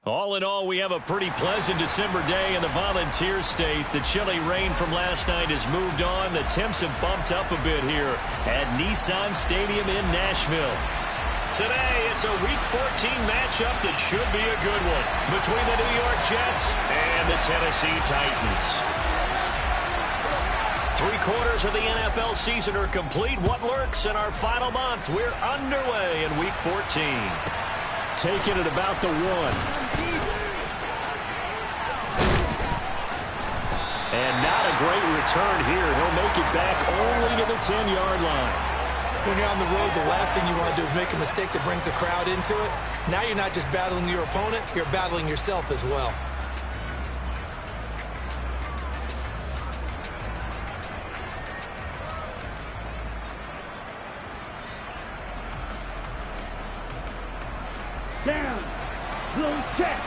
All in all, we have a pretty pleasant December day in the Volunteer State. The chilly rain from last night has moved on. The temps have bumped up a bit here at Nissan Stadium in Nashville. Today, it's a Week 14 matchup that should be a good one between the New York Jets and the Tennessee Titans. 3/4 of the NFL season are complete. What lurks in our final month? We're underway in Week 14. Taking it about the 1. And not a great return here. He'll make it back only to the 10-yard line. When you're on the road, the last thing you want to do is make a mistake that brings the crowd into it. Now you're not just battling your opponent, you're battling yourself as well. Down. Blue check.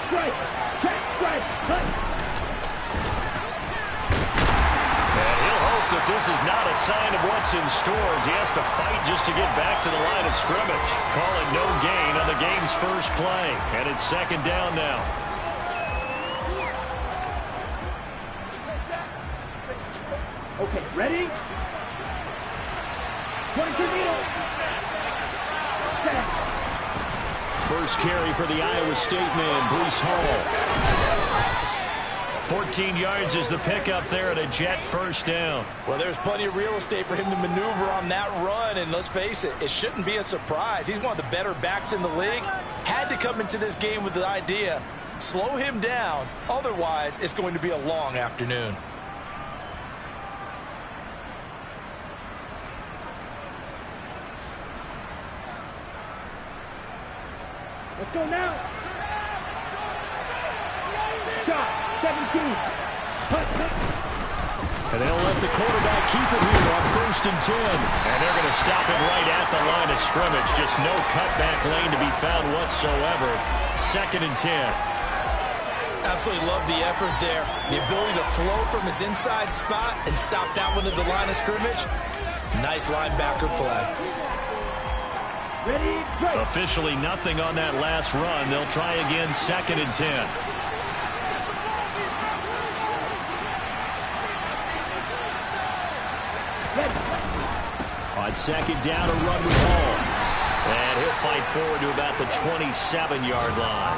Strike. Check. Strike. Cut. And he'll hope that this is not a sign of what's in store as he has to fight just to get back to the line of scrimmage. Calling no gain on the game's first play. And it's 2nd down now. Okay, ready? First carry for the Iowa State man, Breece Hall. 14 yards is the pickup there at a Jet first down. Well, there's plenty of real estate for him to maneuver on that run, and let's face it, it shouldn't be a surprise. He's one of the better backs in the league. Had to come into this game with the idea, slow him down, otherwise it's going to be a long afternoon. Let's go now. Shot. 17. And they'll let the quarterback keep it here on 1st and 10. And they're going to stop it right at the line of scrimmage. Just no cutback lane to be found whatsoever. 2nd and 10. Absolutely love the effort there. The ability to flow from his inside spot and stop that one at the line of scrimmage. Nice linebacker play. Ready, right. Officially nothing on that last run. They'll try again 2nd and 10. On 2nd down, a run with Hall. And he'll fight forward to about the 27-yard line.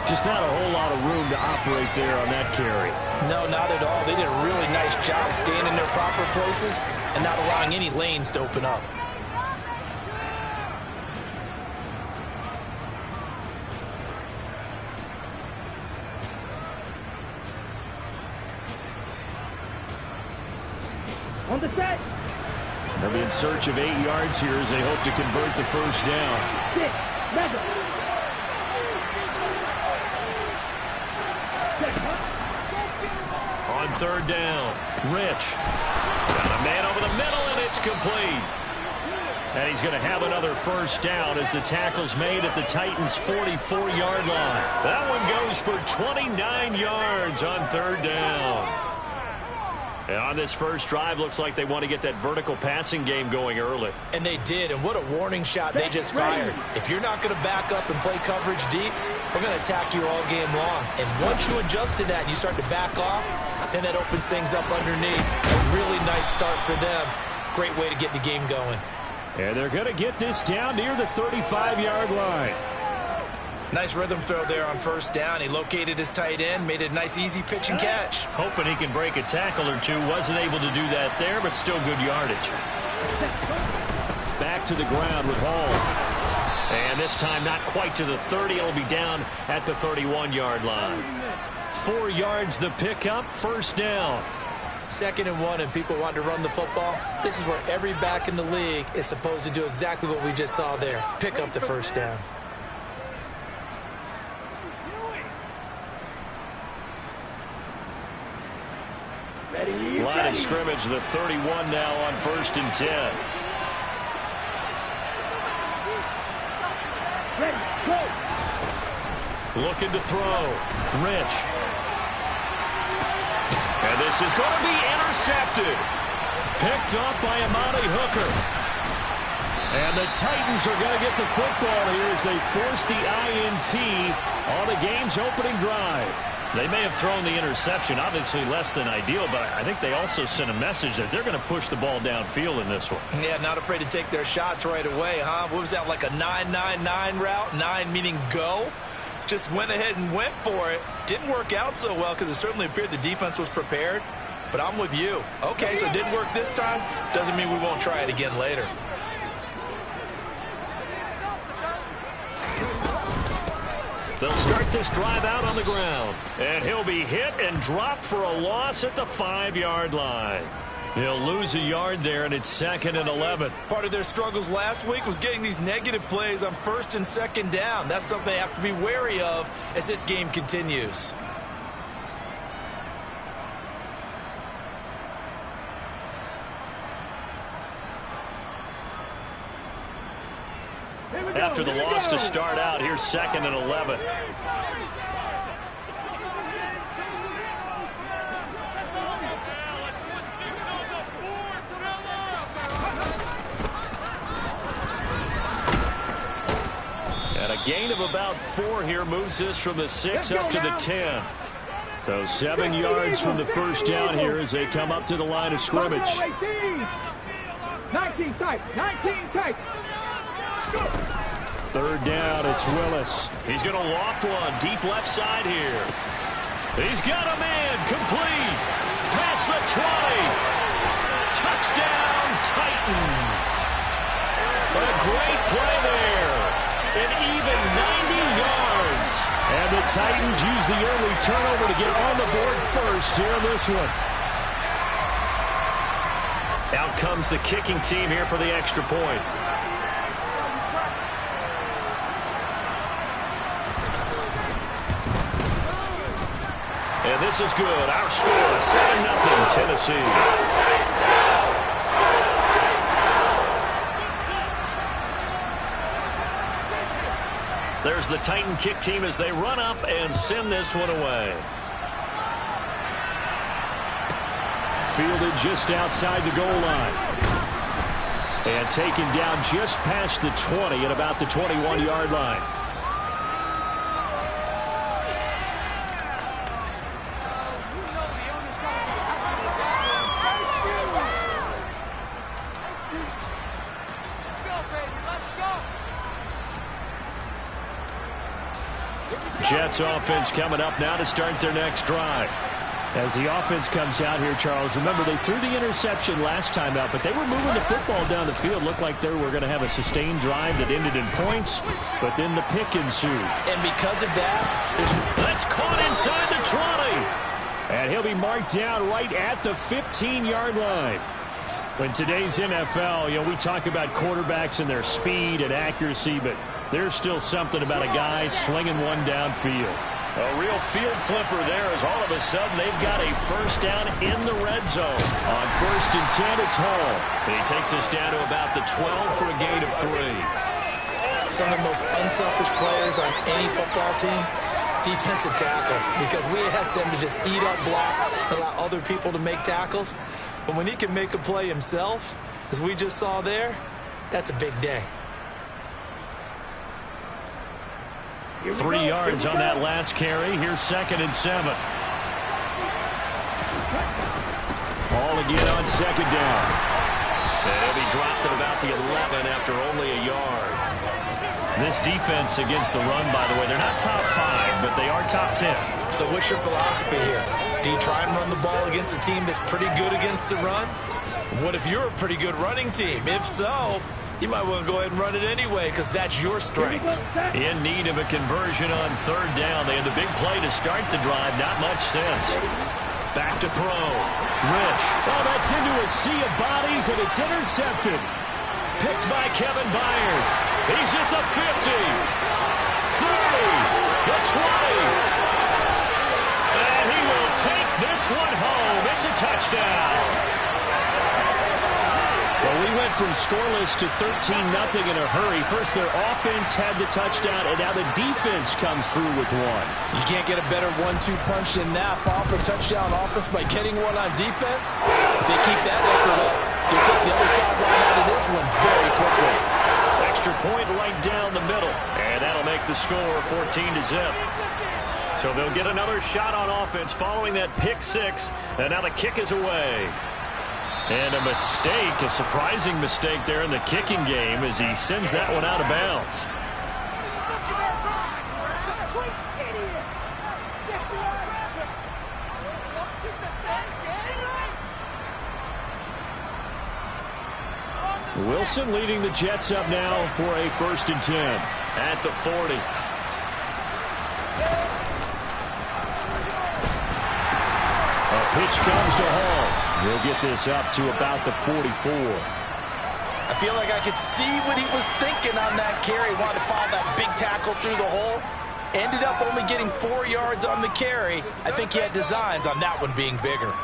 Just not a whole lot of room to operate there on that carry. No, not at all. They did a really nice job staying in their proper places and not allowing any lanes to open up. On the set. They'll be in search of 8 yards here as they hope to convert the first down. 6. Mega. On 3rd down, Rich. Got a man over the middle, and it's complete. And he's going to have another first down as the tackle's made at the Titans' 44-yard line. That one goes for 29 yards on 3rd down. And on this first drive, looks like they want to get that vertical passing game going early. And they did, and what a warning shot they just fired. If you're not going to back up and play coverage deep, we're going to attack you all game long. And once you adjust to that and you start to back off, then that opens things up underneath. A really nice start for them. Great way to get the game going. And they're going to get this down near the 35-yard line. Nice rhythm throw there on 1st down. He located his tight end, made a nice easy pitch and catch. Hoping he can break a tackle or two. Wasn't able to do that there, but still good yardage. Back to the ground with Hall. And this time not quite to the 30. It'll be down at the 31-yard line. 4 yards the pickup, 1st down. 2nd and 1, and people want to run the football. This is where every back in the league is supposed to do exactly what we just saw there. Pick up the first down. Line of scrimmage, the 31 now on 1st and 10. Ready, go. Looking to throw. Rich. And this is going to be intercepted. Picked up by Amani Hooker. And the Titans are going to get the football here as they force the INT on the game's opening drive. They may have thrown the interception, obviously less than ideal, but I think they also sent a message that they're going to push the ball downfield in this one. Yeah, not afraid to take their shots right away, huh? What was that, like a 9-9-9 route? 9 meaning go? Just went ahead and went for it. Didn't work out so well because it certainly appeared the defense was prepared. But I'm with you. Okay, so it didn't work this time. Doesn't mean we won't try it again later. They'll start this drive out on the ground. And he'll be hit and dropped for a loss at the 5-yard line. He'll lose a yard there, and it's 2nd and 11. Part of their struggles last week was getting these negative plays on 1st and 2nd down. That's something they have to be wary of as this game continues. After the loss to start out, here's 2nd and 11. And a gain of about 4 here moves this from the 6 up to the 10. So 7 yards from the first down here as they come up to the line of scrimmage. 19 tight, 19 tight. 3rd down, it's Willis. He's going to loft one deep left side here. He's got a man complete. Past the 20. Touchdown, Titans. What a great play there. An even 90 yards. And the Titans use the early turnover to get on the board first here in this one. Out comes the kicking team here for the extra point. And this is good. Our score, 7-0 Tennessee. There's the Titan kick team as they run up and send this one away. Fielded just outside the goal line. And taken down just past the 20 at about the 21-yard line. Jets offense coming up now to start their next drive. As the offense comes out here, Charles, remember they threw the interception last time out, but they were moving the football down the field. Looked like they were going to have a sustained drive that ended in points, but then the pick ensued. And because of that, that's caught inside the 20. And he'll be marked down right at the 15-yard line. In today's NFL, we talk about quarterbacks and their speed and accuracy, but there's still something about a guy slinging one downfield. A real field flipper there as all of a sudden they've got a first down in the red zone. On 1st and 10, it's Hall. He takes us down to about the 12 for a gain of 3. Some of the most unselfish players on any football team, defensive tackles, because we ask them to just eat up blocks, allow other people to make tackles. But when he can make a play himself, as we just saw there, that's a big day. 3 yards on that last carry. Here's 2nd and 7. Ball again on 2nd down. And he'll be dropped at about the 11 after only a yard. This defense against the run, by the way, they're not top 5, but they are top 10. So what's your philosophy here? Do you try and run the ball against a team that's pretty good against the run? What if you're a pretty good running team? If so, you might want to go ahead and run it anyway because that's your strength. In need of a conversion on 3rd down. They had the big play to start the drive. Not much sense. Back to throw. Rich. Oh, that's into a sea of bodies, and it's intercepted. Picked by Kevin Byard. He's at the 50. 30. The 20. And he will take this one home. It's a touchdown. Well, we went from scoreless to 13-0 in a hurry. First, their offense had the touchdown, and now the defense comes through with one. You can't get a better 1-2 punch than that. Fall for touchdown offense by getting one on defense. If they keep that record up, they'll take the other sideline out of this one very quickly. Extra point right down the middle. And that'll make the score 14-0. So they'll get another shot on offense following that pick six. And now the kick is away. And a mistake, a surprising mistake there in the kicking game as he sends that one out of bounds. Wilson leading the Jets up now for a 1st and 10 at the 40. A pitch comes to Hall. He'll get this up to about the 44. I feel like I could see what he was thinking on that carry. Wanted to follow that big tackle through the hole. Ended up only getting 4 yards on the carry. I think he had designs on that one being bigger.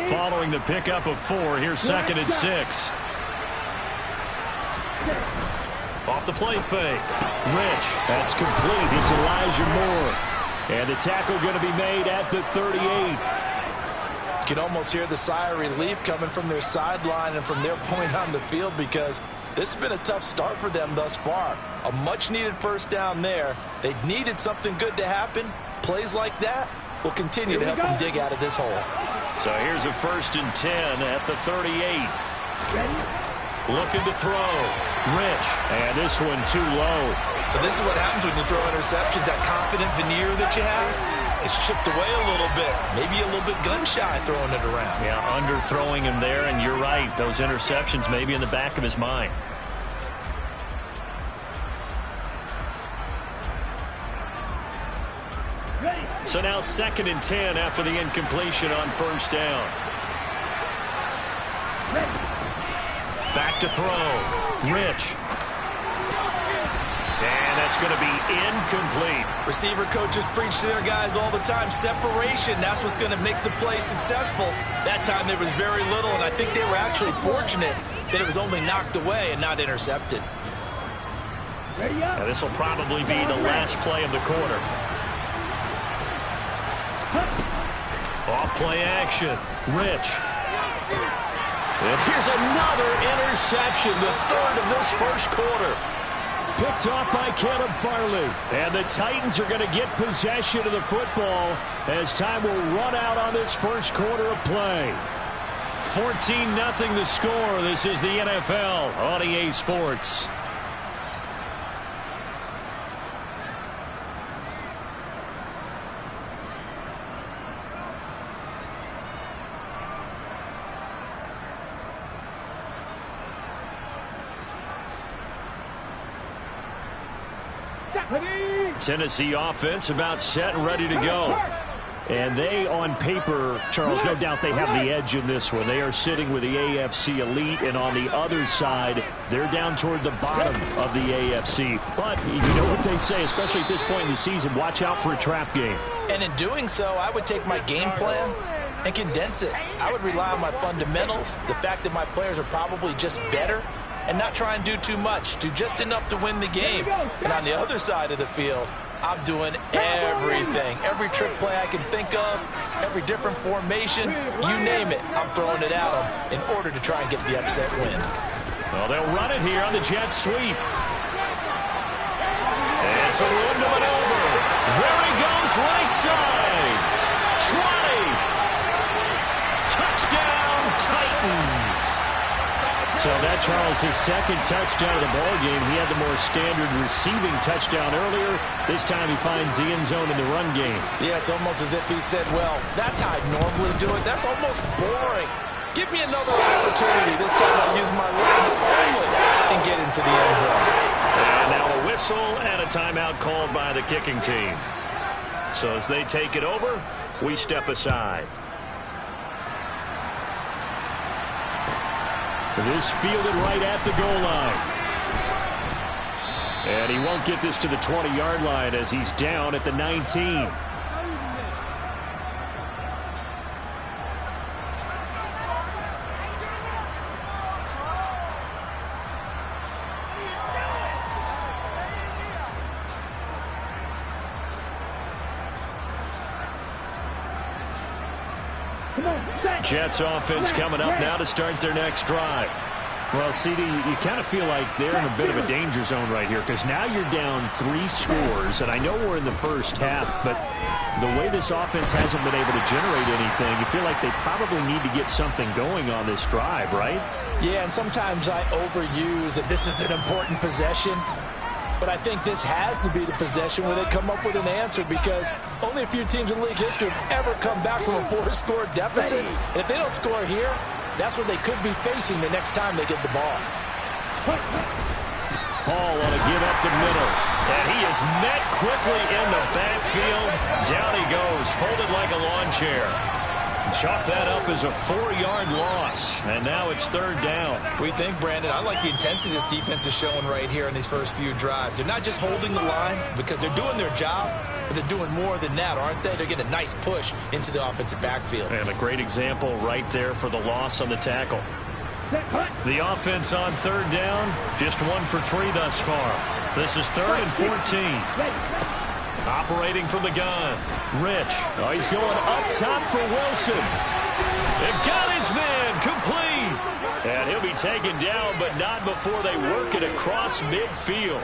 Following the pickup of 4, here's 2nd and 6. Off the play fake. Rich. That's complete. It's Elijah Moore. And the tackle going to be made at the 38. You can almost hear the sigh of relief coming from their sideline and from their point on the field because this has been a tough start for them thus far. A much-needed 1st down there. They needed something good to happen. Plays like that will continue to help them dig out of this hole. So here's a 1st and 10 at the 38. Looking to throw. Rich. And this one too low. So this is what happens when you throw interceptions. That confident veneer that you have, it's chipped away a little bit. Maybe a little bit gun-shy throwing it around. Yeah, underthrowing him there, and you're right. Those interceptions may be in the back of his mind. So now 2nd and 10 after the incompletion on 1st down. Back to throw. Rich. And that's going to be incomplete. Receiver coaches preach to their guys all the time. Separation, that's what's going to make the play successful. That time there was very little, and I think they were actually fortunate that it was only knocked away and not intercepted. Now this will probably be the last play of the quarter. Off play action. Rich. And here's another interception, the 3rd of this 1st quarter. Picked off by Caleb Farley. And the Titans are going to get possession of the football as time will run out on this 1st quarter of play. 14-0 the score. This is the NFL on EA Sports. Tennessee offense about set and ready to go. And they, on paper, Charles, no doubt they have the edge in this one. They are sitting with the AFC elite, and on the other side, they're down toward the bottom of the AFC. But you know what they say, especially at this point in the season, watch out for a trap game. And in doing so, I would take my game plan and condense it. I would rely on my fundamentals, the fact that my players are probably just better, and not try and do too much, do just enough to win the game. And on the other side of the field, I'm doing everything. Every trick play I can think of, every different formation, you name it, I'm throwing it at them in order to try and get the upset win. Well, they'll run it here on the jet sweep. And some room to maneuver. There he goes, right side. 20. Touchdown, Titans. So that, Charles, his 2nd touchdown of the ballgame. He had the more standard receiving touchdown earlier. This time he finds the end zone in the run game. Yeah, it's almost as if he said, well, that's how I normally do it. That's almost boring. Give me another opportunity. This time I'll use my legs only and get into the end zone. And now a whistle and a timeout called by the kicking team. So as they take it over, we step aside. This fielded right at the goal line. And he won't get this to the 20-yard line as he's down at the 19. Come on, set. Jets offense coming up now to start their next drive. Well, CD, you kind of feel like they're in a bit of a danger zone right here because now you're down 3 scores, and I know we're in the first half, but the way this offense hasn't been able to generate anything, you feel like they probably need to get something going on this drive, right? Yeah, and sometimes I overuse that this is an important possession, but I think this has to be the possession where they come up with an answer because only a few teams in league history have ever come back from a 4-score deficit, and if they don't score here, that's what they could be facing the next time they get the ball. Hall on a give up the middle. And he is met quickly in the backfield. Down he goes, folded like a lawn chair. Chalk that up as a 4-yard loss. And now it's 3rd down. We think, Brandon, I like the intensity this defense is showing right here in these first few drives. They're not just holding the line because they're doing their job, but they're doing more than that, aren't they? They're getting a nice push into the offensive backfield. And a great example right there for the loss on the tackle. The offense on 3rd down, just 1 for 3 thus far. This is 3rd and 14. Operating from the gun. Rich. Oh, he's going up top for Wilson. They've got his man complete. And he'll be taken down, but not before they work it across midfield.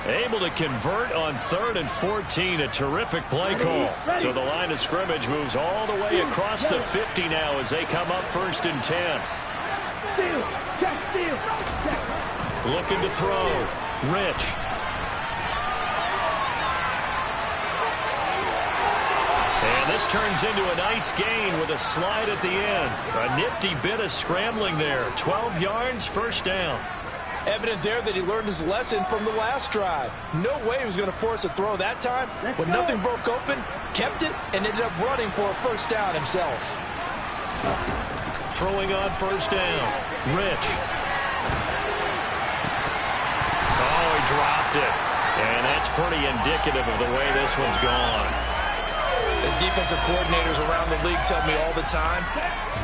Able to convert on 3rd and 14. A terrific play call. So the line of scrimmage moves all the way across the 50 now as they come up 1st and 10. Looking to throw. Rich. And this turns into a nice gain with a slide at the end. A nifty bit of scrambling there. 12 yards, 1st down. Evident there that he learned his lesson from the last drive. No way he was going to force a throw that time. When nothing broke open, kept it, and ended up running for a 1st down himself. Throwing on 1st down. Rich. Oh, he dropped it. And that's pretty indicative of the way this one's gone. As defensive coordinators around the league tell me all the time,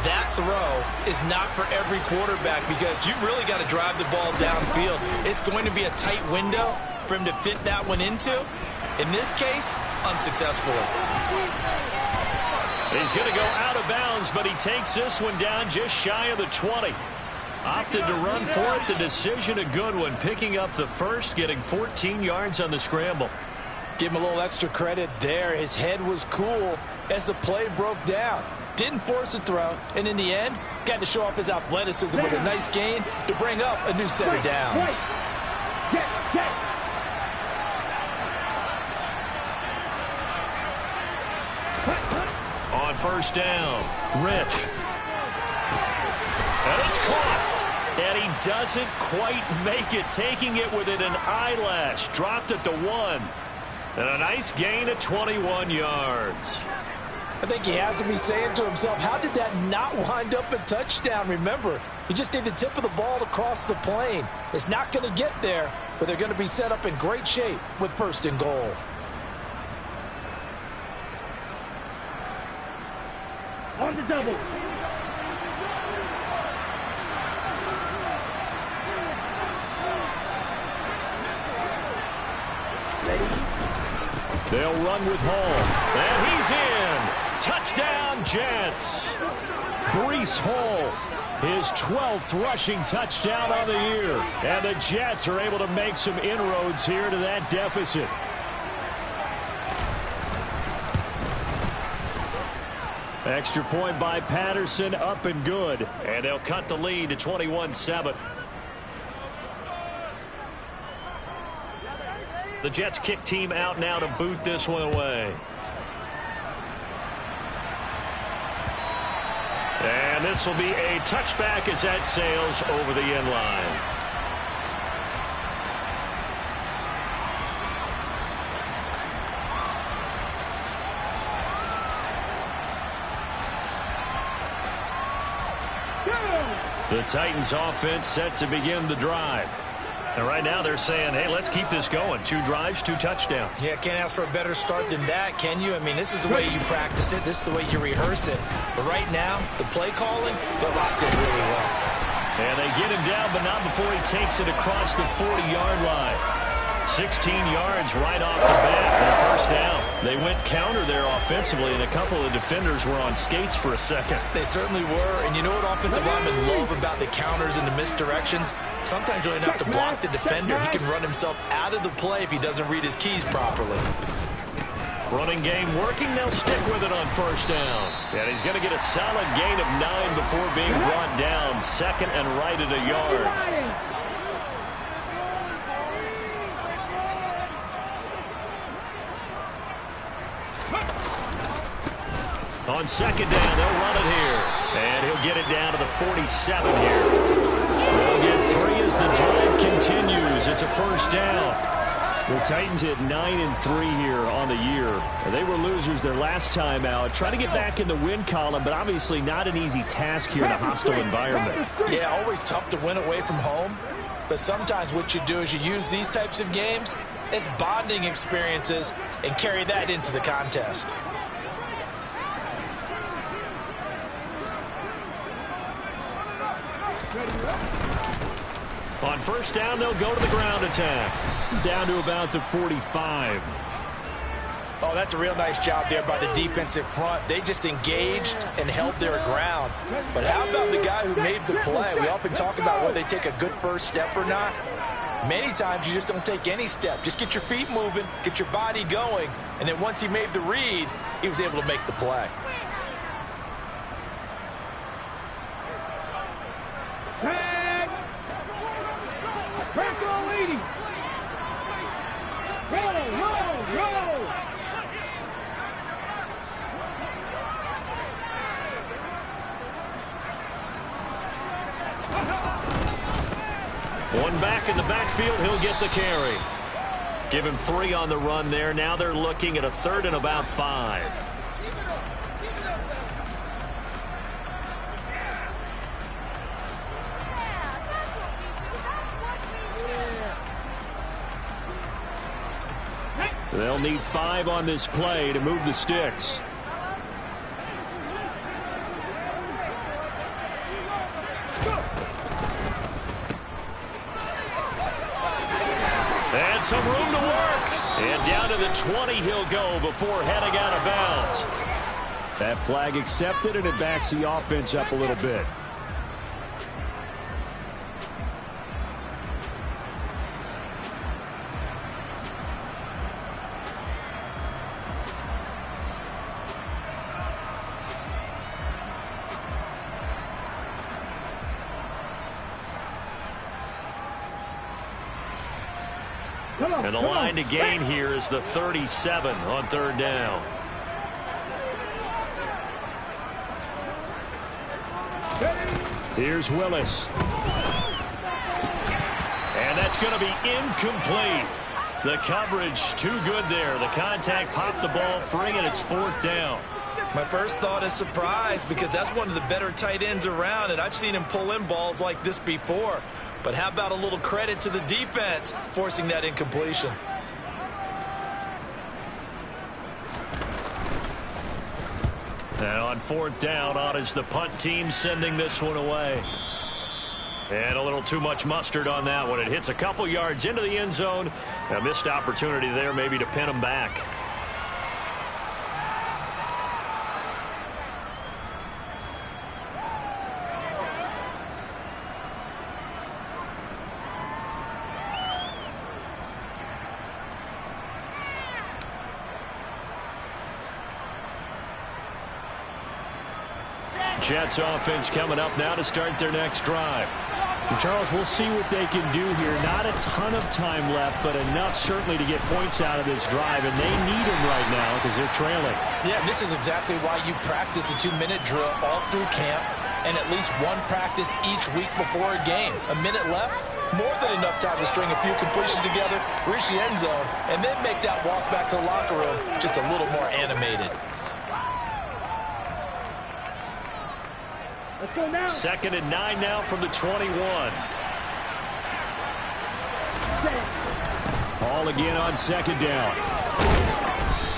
that throw is not for every quarterback because you've really got to drive the ball downfield. It's going to be a tight window for him to fit that one into. In this case, unsuccessfully. He's going to go out of bounds, but he takes this one down just shy of the 20. Opted to run for it. The decision a good one. Picking up the first, getting 14 yards on the scramble. Give him a little extra credit there. His head was cool as the play broke down. Didn't force a throw, and in the end, got to show off his athleticism with a nice gain to bring up a new set of downs. On 1st down, Rich. And it's caught. And he doesn't quite make it, taking it within an eyelash. Dropped at the 1. And a nice gain of 21 yards. I think he has to be saying to himself, how did that not wind up a touchdown? Remember, he just need the tip of the ball to cross the plane. It's not going to get there, but they're going to be set up in great shape with 1st and goal. On the double. They'll run with Hall. And he's in. Touchdown, Jets. Breece Hall, his 12th rushing touchdown on the year. And the Jets are able to make some inroads here to that deficit. Extra point by Patterson, up and good. And they'll cut the lead to 21-7. The Jets kick team out now to boot this one away. And this will be a touchback as that sails over the end line. The Titans offense set to begin the drive. And right now they're saying, hey, let's keep this going. 2 drives, 2 touchdowns. Yeah, can't ask for a better start than that, can you? I mean, this is the way you practice it. This is the way you rehearse it. But right now, the play calling, they're locked in really well. And they get him down, but not before he takes it across the 40-yard line. 16 yards right off the bat and a first down. They went counter there offensively, and a couple of defenders were on skates for a second. They certainly were, and you know what offensive linemen love about the counters and the misdirections? Sometimes you don't have to block the defender. He can run himself out of the play if he doesn't read his keys properly. Running game working. They'll stick with it on first down. And he's going to get a solid gain of 9 before being brought down. Second and right at a yard. On second down, they'll run it here. And he'll get it down to the 47 here. They'll get 3 as the drive continues. It's a first down. The Titans at 9-3 here on the year. They were losers their last time out. Trying to get back in the win column, but obviously not an easy task here in a hostile environment. Yeah, always tough to win away from home. But sometimes what you do is you use these types of games as bonding experiences and carry that into the contest. On first down, they'll go to the ground attack. Down to about the 45. Oh, that's a real nice job there by the defensive front. They just engaged and held their ground. But how about the guy who made the play? We often talk about whether they take a good first step or not. Many times you just don't take any step. Just get your feet moving, get your body going, and then once he made the read, he was able to make the play. One back in the backfield, he'll get the carry. Give him 3 on the run there. Now they're looking at a 3rd and about 5. They'll need 5 on this play to move the sticks. And some room to work. And down to the 20 he'll go before heading out of bounds. That flag accepted, and it backs the offense up a little bit. And the line to gain here is the 37 on 3rd down. Here's Willis. And that's going to be incomplete. The coverage too good there. The contact popped the ball free, and it's 4th down. My first thought is surprise, because that's one of the better tight ends around, and I've seen him pull in balls like this before. But how about a little credit to the defense forcing that incompletion? And on 4th down, on is the punt team sending this one away. And a little too much mustard on that one. It hits a couple yards into the end zone. A missed opportunity there maybe to pin them back. Jets offense coming up now to start their next drive. And Charles, we'll see what they can do here. Not a ton of time left, but enough certainly to get points out of this drive, and they need them right now because they're trailing. Yeah, and this is exactly why you practice a 2-minute drill all through camp and at least one practice each week before a game. A minute left, more than enough time to string a few completions together, reach the end zone, and then make that walk back to the locker room just a little more animated. Let's go now. 2nd and 9 now from the 21. Ball again on 2nd down.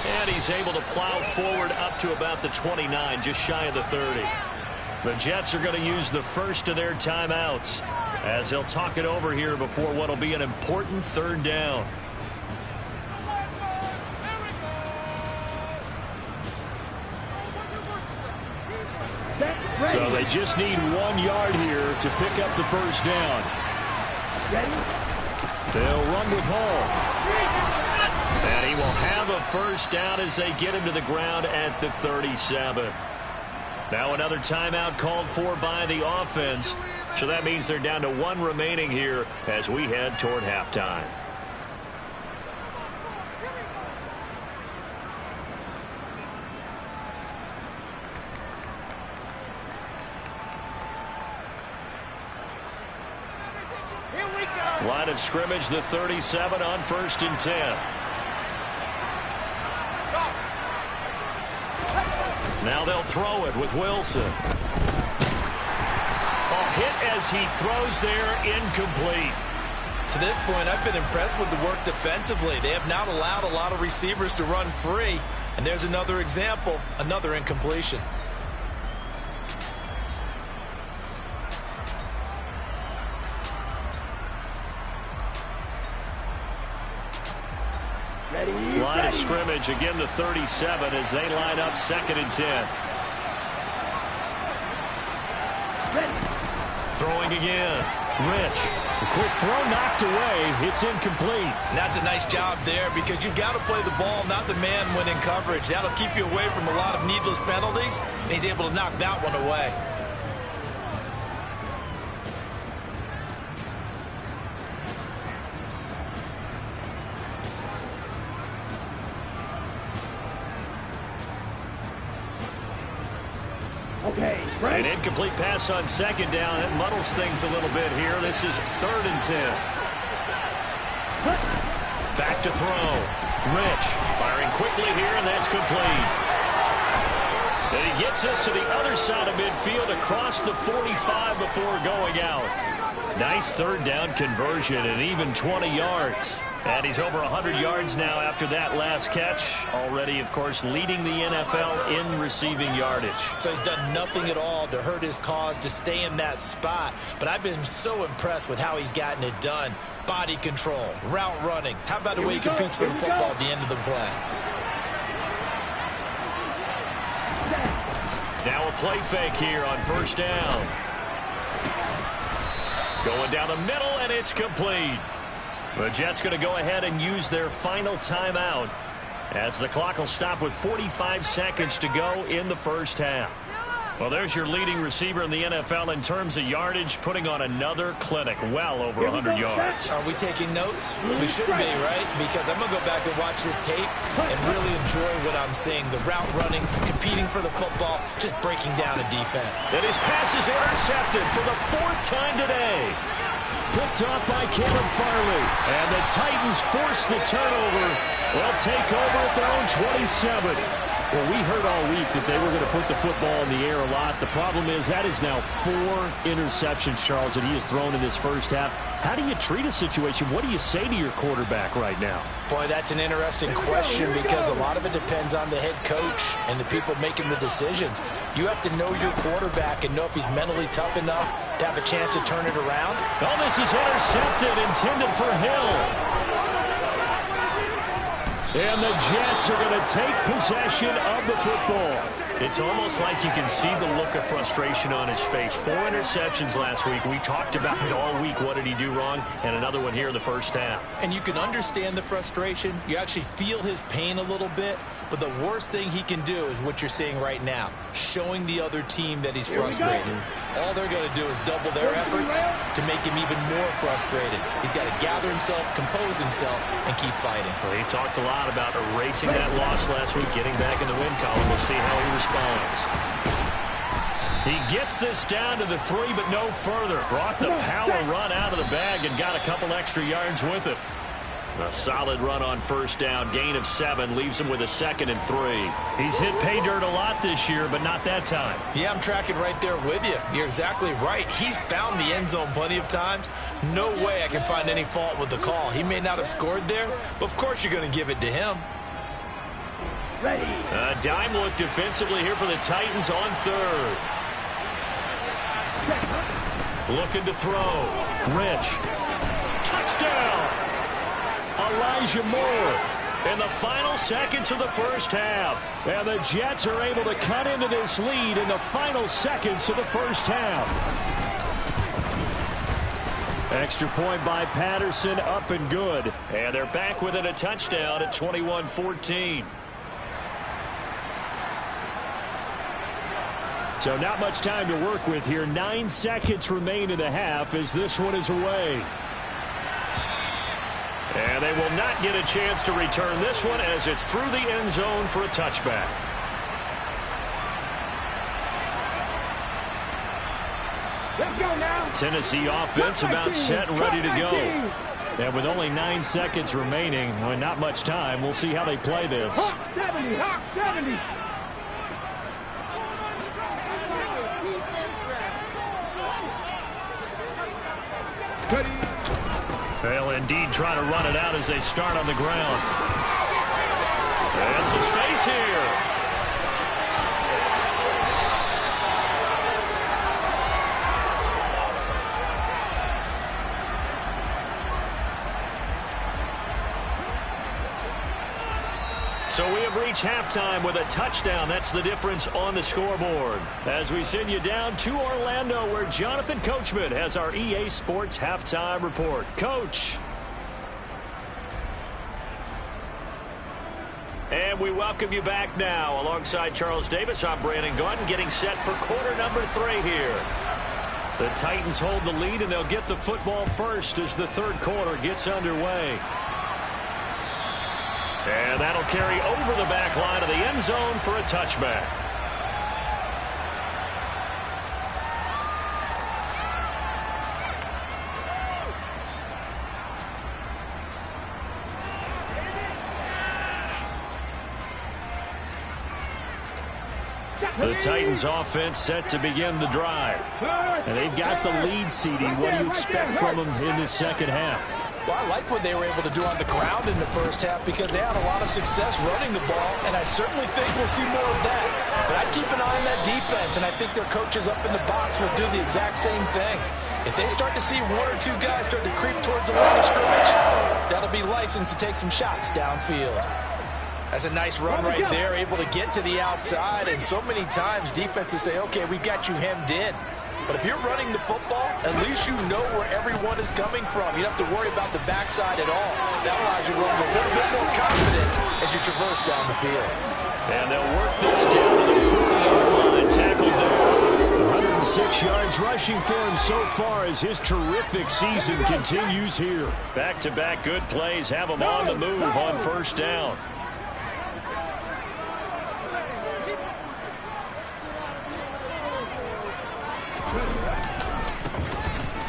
And he's able to plow forward up to about the 29, just shy of the 30. The Jets are going to use the first of their timeouts as they'll talk it over here before what will be an important 3rd down. So they just need 1 yard here to pick up the first down. They'll run with Hall. And he will have a first down as they get him to the ground at the 37. Now another timeout called for by the offense. So that means they're down to 1 remaining here as we head toward halftime. Line of scrimmage, the 37 on 1st and 10. Now they'll throw it with Wilson. Hit as he throws there, incomplete. To this point, I've been impressed with the work defensively. They have not allowed a lot of receivers to run free. And there's another example, another incompletion. Line of scrimmage, again the 37 as they line up 2nd and 10. Throwing again. Rich. A quick throw knocked away. It's incomplete. And that's a nice job there because you've got to play the ball, not the man when in coverage. That'll keep you away from a lot of needless penalties. And he's able to knock that one away. An incomplete pass on 2nd down. That muddles things a little bit here. This is 3rd and 10. Back to throw. Rich firing quickly here, and that's complete. And he gets us to the other side of midfield across the 45 before going out. Nice 3rd down conversion and even 20 yards. And he's over 100 yards now after that last catch. Already, of course, leading the NFL in receiving yardage. So he's done nothing at all to hurt his cause to stay in that spot. But I've been so impressed with how he's gotten it done. Body control, route running. How about the way he competes for the football at the end of the play? Now a play fake here on 1st down. Going down the middle, and it's complete. The Jets going to go ahead and use their final timeout as the clock will stop with 45 seconds to go in the first half. Well, there's your leading receiver in the NFL in terms of yardage, putting on another clinic, well over 100 yards. Are we taking notes? We should be, right? Because I'm going to go back and watch this tape and really enjoy what I'm seeing. The route running, competing for the football, just breaking down a defense. And his pass is intercepted for the 4th time today. Picked off by Caleb Farley. And the Titans force the turnover. They'll take over at their own 27. Well, we heard all week that they were going to put the football in the air a lot. The problem is that is now 4 interceptions, Charles, that he has thrown in this first half. How do you treat a situation? What do you say to your quarterback right now? Boy, that's an interesting question because a lot of it depends on the head coach and the people making the decisions. You have to know your quarterback and know if he's mentally tough enough to have a chance to turn it around. Oh, this is intercepted, intended for Hill. And the Jets are going to take possession of the football. It's almost like you can see the look of frustration on his face. 4 interceptions last week. We talked about it all week. What did he do wrong? And another one here in the first half. And you can understand the frustration. You actually feel his pain a little bit. But the worst thing he can do is what you're seeing right now, showing the other team that he's frustrated. All they're going to do is double their efforts to make him even more frustrated. He's got to gather himself, compose himself, and keep fighting. Well, he talked a lot about erasing that loss last week, getting back in the win column. We'll see how he responds. He gets this down to the 3, but no further. Brought the power run out of the bag and got a couple extra yards with it. A solid run on 1st down. Gain of 7 leaves him with a 2nd and 3. He's hit pay dirt a lot this year, but not that time. Yeah, I'm tracking right there with you. You're exactly right. He's found the end zone plenty of times. No way I can find any fault with the call. He may not have scored there, but of course you're going to give it to him. A dime look defensively here for the Titans on 3rd. Looking to throw. Rich. Touchdown! Elijah Moore. in the final seconds of the first half. And the Jets are able to cut into this lead in the final seconds of the first half. Extra point by Patterson, up and good. And they're back within a touchdown at 21-14. So not much time to work with here. 9 seconds remain in the half as this one is away. And they will not get a chance to return this one as it's through the end zone for a touchback. Let's go now. Tennessee offense about set and ready to go. And with only 9 seconds remaining, well, not much time, we'll see how they play this. Hawk 70, Hawk 70. They'll indeed try to run it out as they start on the ground. And some space here. So we have reached halftime with a touchdown. That's the difference on the scoreboard. As we send you down to Orlando, where Jonathan Coachman has our EA Sports halftime report. Coach. And we welcome you back now. Alongside Charles Davis, I'm Brandon Gaudin, getting set for quarter number 3 here. The Titans hold the lead, and they'll get the football first as the third quarter gets underway. And that'll carry over the back line of the end zone for a touchback. The Titans offense set to begin the drive. And they've got the lead, CD. What do you expect from them in this second half? Well, I like what they were able to do on the ground in the first half because they had a lot of success running the ball, and I certainly think we'll see more of that. But I'd keep an eye on that defense, and I think their coaches up in the box will do the exact same thing. If they start to see 1 or 2 guys start to creep towards the line of scrimmage, that'll be licensed to take some shots downfield. That's a nice run right there, able to get to the outside, and so many times defenses say, okay, we got you hemmed in. But if you're running the football, at least you know where everyone is coming from. You don't have to worry about the backside at all. That allows you to run with a little bit more confidence as you traverse down the field. And they'll work this down to the 40-yard line, tackled there. 106 yards rushing for him so far as his terrific season continues here. Back-to-back good plays have him on the move on first down.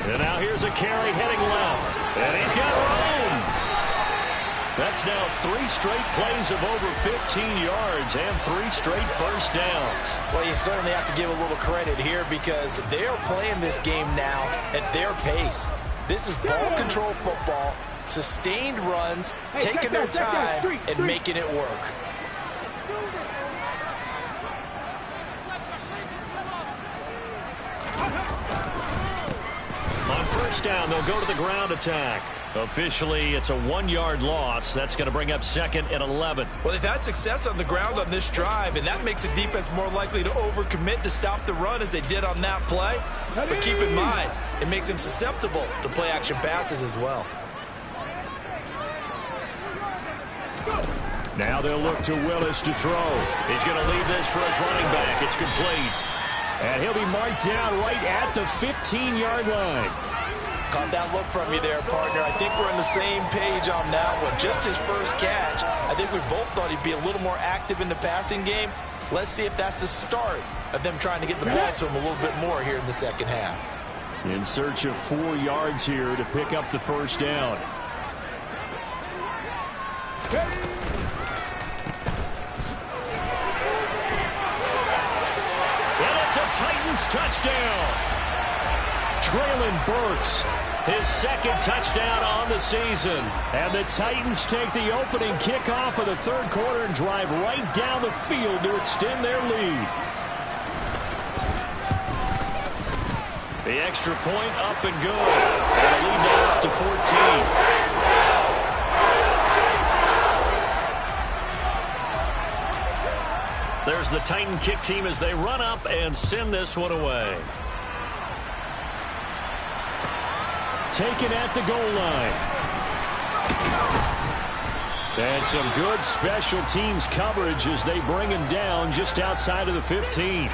And now here's a carry heading left. And he's got room. That's now 3 straight plays of over 15 yards and 3 straight first downs. Well, you certainly have to give a little credit here because they are playing this game now at their pace. This is ball control football, sustained runs, taking their time and making it work. On first down, they'll go to the ground attack. Officially, it's a 1-yard loss. That's going to bring up 2nd and 11. Well, they've had success on the ground on this drive, and that makes the defense more likely to overcommit to stop the run as they did on that play. But keep in mind, it makes them susceptible to play-action passes as well. Now they'll look to Willis to throw. He's going to leave this for his running back. It's complete. And he'll be marked down right at the 15-yard line. Caught that look from you there, partner. I think we're on the same page on that one. Just his first catch. I think we both thought he'd be a little more active in the passing game. Let's see if that's the start of them trying to get the ball to him a little bit more here in the second half. In search of 4 yards here to pick up the first down. And it's a Titans touchdown. Traylon Burks, his 2nd touchdown on the season. And the Titans take the opening kickoff of the third quarter and drive right down the field to extend their lead. The extra point up and good. And the lead now up to 14. There's the Titan kick team as they run up and send this one away. Taken at the goal line. And some good special teams coverage as they bring him down just outside of the 15.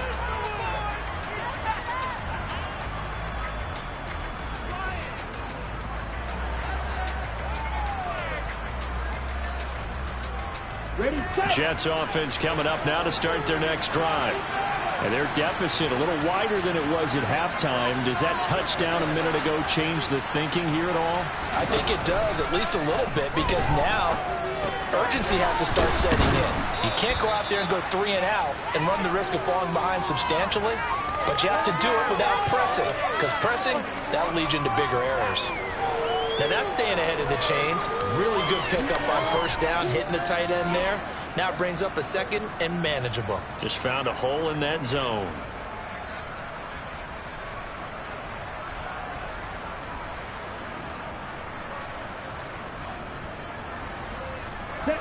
Jets offense coming up now to start their next drive. And their deficit a little wider than it was at halftime. Does that touchdown a minute ago change the thinking here at all? I think it does, at least a little bit, because now urgency has to start setting in. You can't go out there and go 3 and out and run the risk of falling behind substantially, but you have to do it without pressing, because pressing, that'll lead you into bigger errors. Now that's staying ahead of the chains. Really good pickup on first down, hitting the tight end there. Now it brings up a second and manageable. Just found a hole in that zone.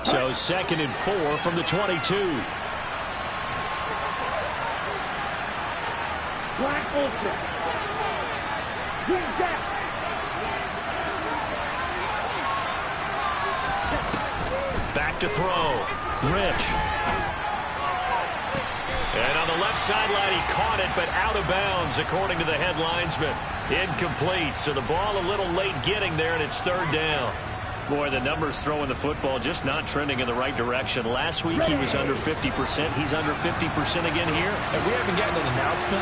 So 2nd and 4 from the 22. Black Olsen. Who's that? Back to throw. Rich. And on the left sideline, he caught it, but out of bounds, according to the head linesman. Incomplete, so the ball a little late getting there, and it's 3rd down. Boy, the numbers throwing the football just not trending in the right direction. Last week, he was under 50%. He's under 50% again here. And we haven't gotten an announcement,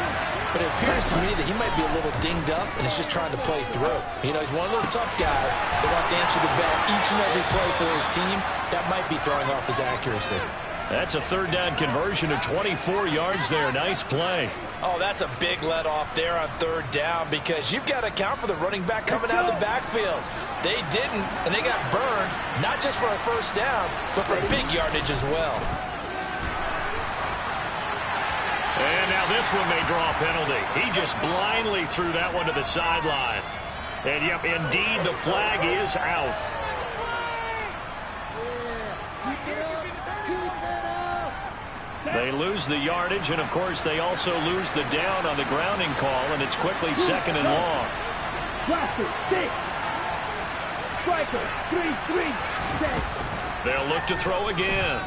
but it appears to me that he might be a little dinged up and is just trying to play through. You know, he's one of those tough guys that wants to answer the bell each and every play for his team. That might be throwing off his accuracy. That's a 3rd down conversion of 24 yards there. Nice play. Oh, that's a big let off there on 3rd down, because you've got to account for the running back coming out of the backfield. They didn't, and they got burned, not just for a first down, but for big yardage as well. And now this one may draw a penalty. He just blindly threw that one to the sideline. And, yep, indeed, the flag is out. They lose the yardage, and, of course, they also lose the down on the grounding call, and it's quickly 2nd and long. Blaster, 6. Striker, 3-3. They'll look to throw again.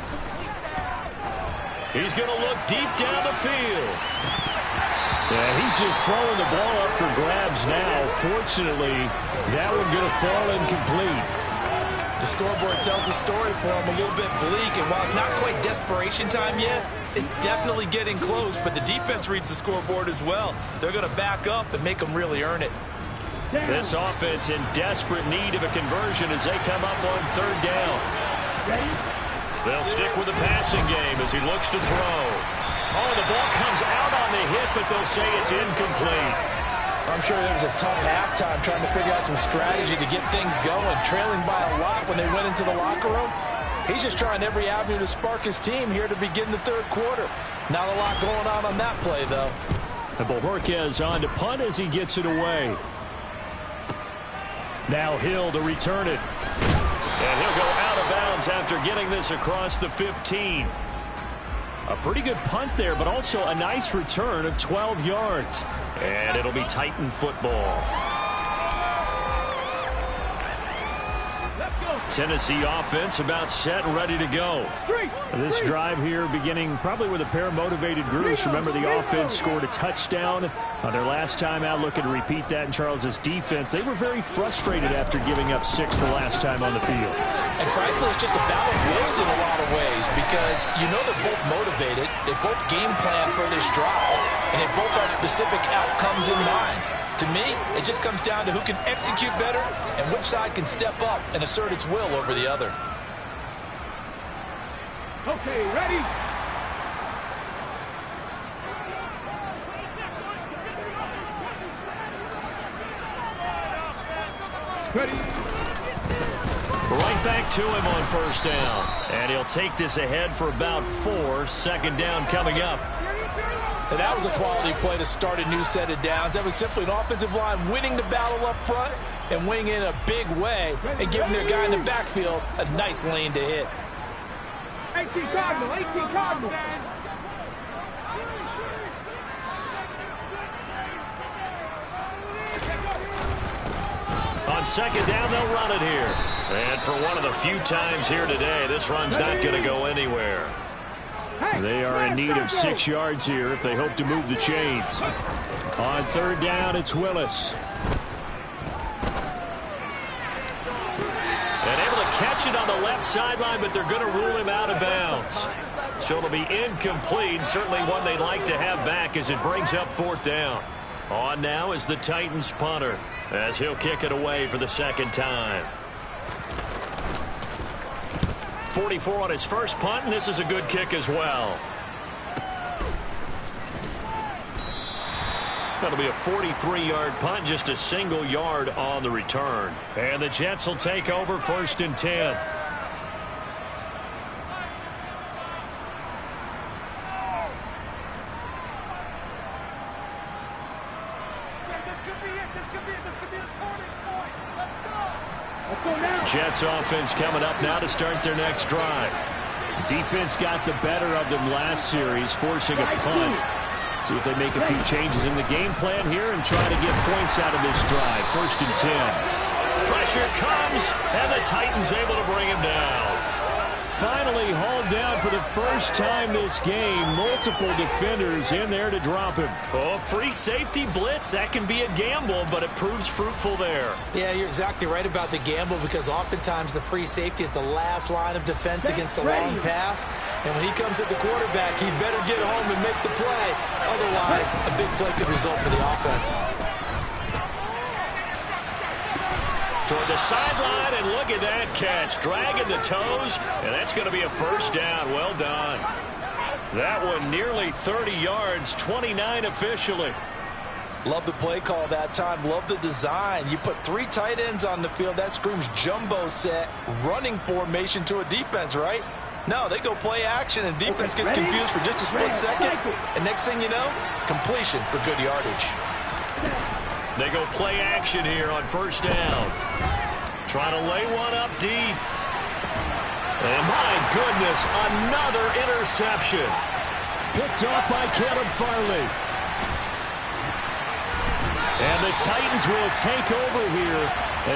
He's going to look deep down the field. Yeah, he's just throwing the ball up for grabs now. Fortunately, that one going to fall incomplete. The scoreboard tells a story for him, a little bit bleak, and while it's not quite desperation time yet, it's definitely getting close, but the defense reads the scoreboard as well. They're going to back up and make them really earn it. This offense in desperate need of a conversion as they come up on 3rd down. They'll stick with the passing game as he looks to throw. Oh, the ball comes out on the hit, but they'll say it's incomplete. I'm sure there was a tough halftime trying to figure out some strategy to get things going, trailing by a lot when they went into the locker room. He's just trying every avenue to spark his team here to begin the 3rd quarter. Not a lot going on that play, though. And Bojorquez on to punt as he gets it away. Now Hill to return it. And he'll go out of bounds after getting this across the 15. A pretty good punt there, but also a nice return of 12 yards. And it'll be Titan football. Tennessee offense about set and ready to go. This drive here beginning probably with a pair of motivated groups. Remember, the offense scored a touchdown on their last time out. Looking to repeat that in Charles's defense. They were very frustrated after giving up 6 the last time on the field. And frankly, it's just a battle of wills in a lot of ways, because you know they're both motivated. They both game plan for this drive, and they both have specific outcomes in mind. To me, it just comes down to who can execute better and which side can step up and assert its will over the other. Okay, ready? Ready? Right back to him on 1st down. And he'll take this ahead for about 4. 2nd down coming up. And that was a quality play to start a new set of downs. That was simply an offensive line winning the battle up front and winning in a big way and giving their guy in the backfield a nice lane to hit. 18 Cardinal, 18 Cardinal. On second down, they'll run it here. And for one of the few times here today, this run's not going to go anywhere. They are in need of 6 yards here if they hope to move the chains. On third down, it's Willis. And able to catch it on the left sideline, but they're going to rule him out of bounds. So it'll be incomplete, certainly one they'd like to have back as it brings up fourth down. On now is the Titans punter, as he'll kick it away for the second time. 44 on his first punt, and this is a good kick as well. That'll be a 43-yard punt, just a single yard on the return. And the Jets will take over first and 10. Jets offense coming up now to start their next drive. Defense got the better of them last series, forcing a punt. See if they make a few changes in the game plan here and try to get points out of this drive. First and 10. Pressure comes, and the Titans able to bring him down. Finally hauled down for the first time this game. Multiple defenders in there to drop him. Oh, free safety blitz. That can be a gamble, but it proves fruitful there. Yeah, you're exactly right about the gamble because oftentimes the free safety is the last line of defense against a long pass. And when he comes at the quarterback, he better get home and make the play. Otherwise, a big play could result for the offense. Toward the sideline, and look at that catch. Dragging the toes, and that's going to be a first down. Well done. That one nearly 30 yards, 29 officially. Love the play call that time. Love the design. You put 3 tight ends on the field. That screams jumbo set, running formation to a defense, right? No, they go play action, and defense gets confused for just a split second. And next thing you know, completion for good yardage. They go play action here on first down. Trying to lay one up deep. And my goodness, another interception. Picked off by Caleb Farley. And the Titans will take over here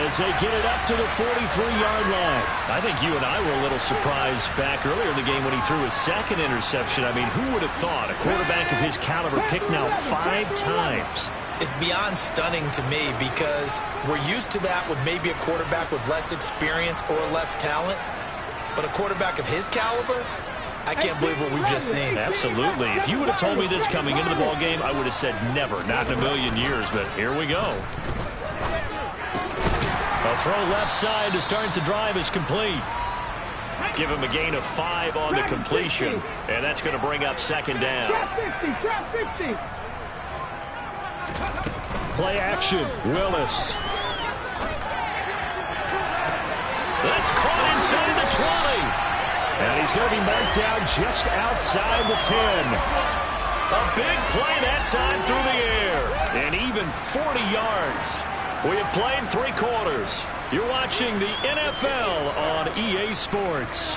as they get it up to the 43-yard line. I think you and I were a little surprised back earlier in the game when he threw his second interception. I mean, who would have thought a quarterback of his caliber picked now 5 times? It's beyond stunning to me because we're used to that with maybe a quarterback with less experience or less talent. But a quarterback of his caliber, I can't believe what we've just seen. Absolutely. If you would have told me this coming into the ball game, I would have said never, not in a million years. But here we go. A throw left side to start the drive is complete. Give him a gain of 5 on the completion, and that's going to bring up second down. Drop 50. Play action, Willis. That's caught inside the 20. And he's going to be marked down just outside the 10. A big play that time through the air. And even 40 yards. We have played 3 quarters. You're watching the NFL on EA Sports.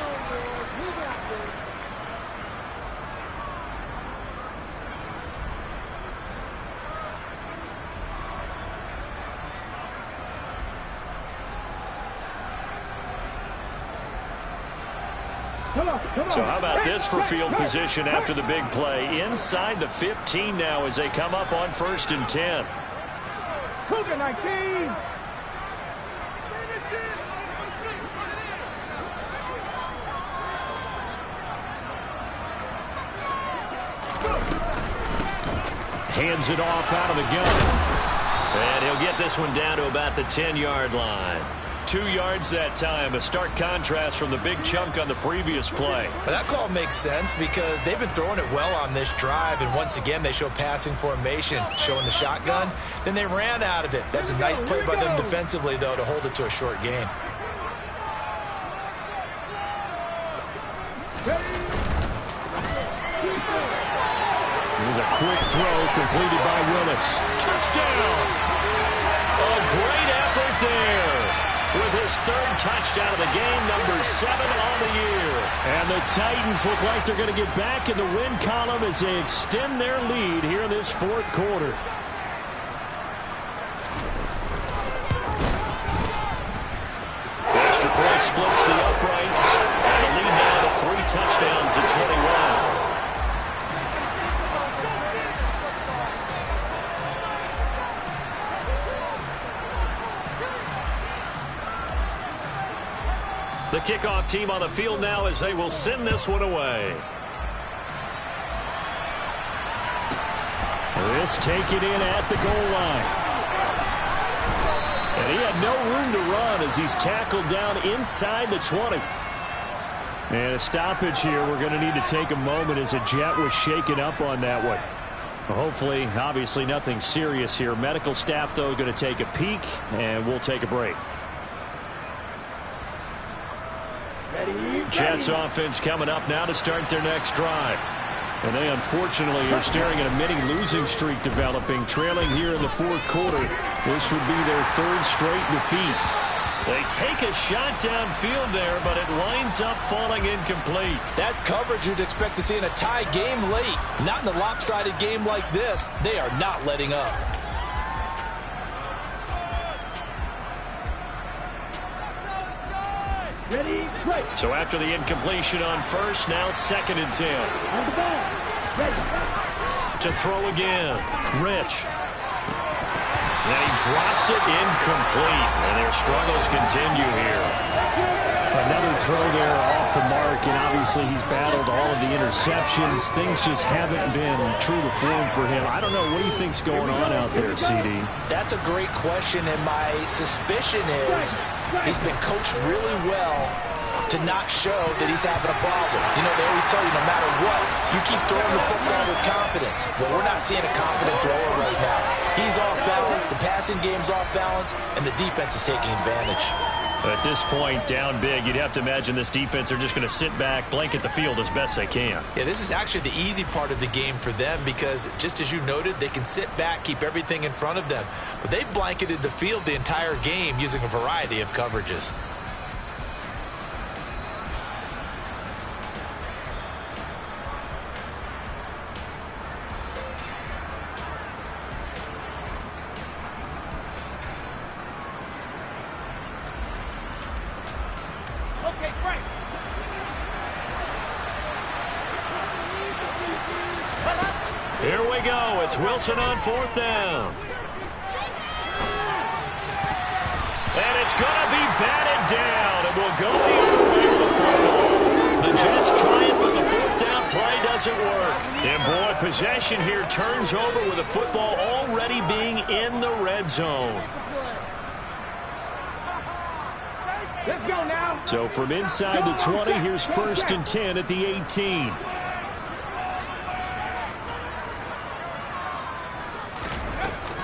So how about this for field position after the big play? Inside the 15 now as they come up on first and 10. Cougar 19. Hands it off out of the gun. And he'll get this one down to about the 10-yard line. 2 yards that time, a stark contrast from the big chunk on the previous play. But that call makes sense because they've been throwing it well on this drive, and once again they show passing formation, showing the shotgun. Then they ran out of it. That's a nice play by them defensively, though, to hold it to a short gain. Here's a quick throw completed by Willis. Touchdown! A great effort there. With his 3rd touchdown of the game, number 7 on the year. And the Titans look like they're going to get back in the win column as they extend their lead here in this 4th quarter. splits the uprights. And the lead now to 3 touchdowns at 21. The kickoff team on the field now as they will send this one away. This taken in at the goal line. And he had no room to run as he's tackled down inside the 20. And a stoppage here. We're going to need to take a moment as a Jet was shaken up on that one. Hopefully, obviously nothing serious here. Medical staff, though, going to take a peek, and we'll take a break. Jets offense coming up now to start their next drive. And they unfortunately are staring at a mini losing streak developing, trailing here in the fourth quarter. This would be their 3rd straight defeat. They take a shot downfield there, but it winds up falling incomplete. That's coverage you'd expect to see in a tie game late. Not in a lopsided game like this. They are not letting up. Ready, break. So after the incompletion on first, now 2nd and 10. On the ball. Ready. To throw again. Rich. And he drops it incomplete. And their struggles continue here. Another throw there off the mark, and obviously he's battled all of the interceptions. Things just haven't been true to form for him. I don't know. What do you think's going on out there, CD? That's a great question, and my suspicion is he's been coached really well to not show that he's having a problem. You know, they always tell you no matter what, you keep throwing the football with confidence. Well, we're not seeing a confident thrower right now. He's off balance, the passing game's off balance, and the defense is taking advantage. At this point, down big, you'd have to imagine this defense are just going to sit back, blanket the field as best they can. Yeah, this is actually the easy part of the game for them because, just as you noted, they can sit back, keep everything in front of them. But they've blanketed the field the entire game using a variety of coverages. Here we go. It's Wilson on 4th down. And it's going to be batted down. And will go the other way with the football. The Jets try it, but the 4th down play doesn't work. And boy, possession here turns over with the football already being in the red zone. Let's go now. So from inside the 20, here's 1st and 10 at the 18.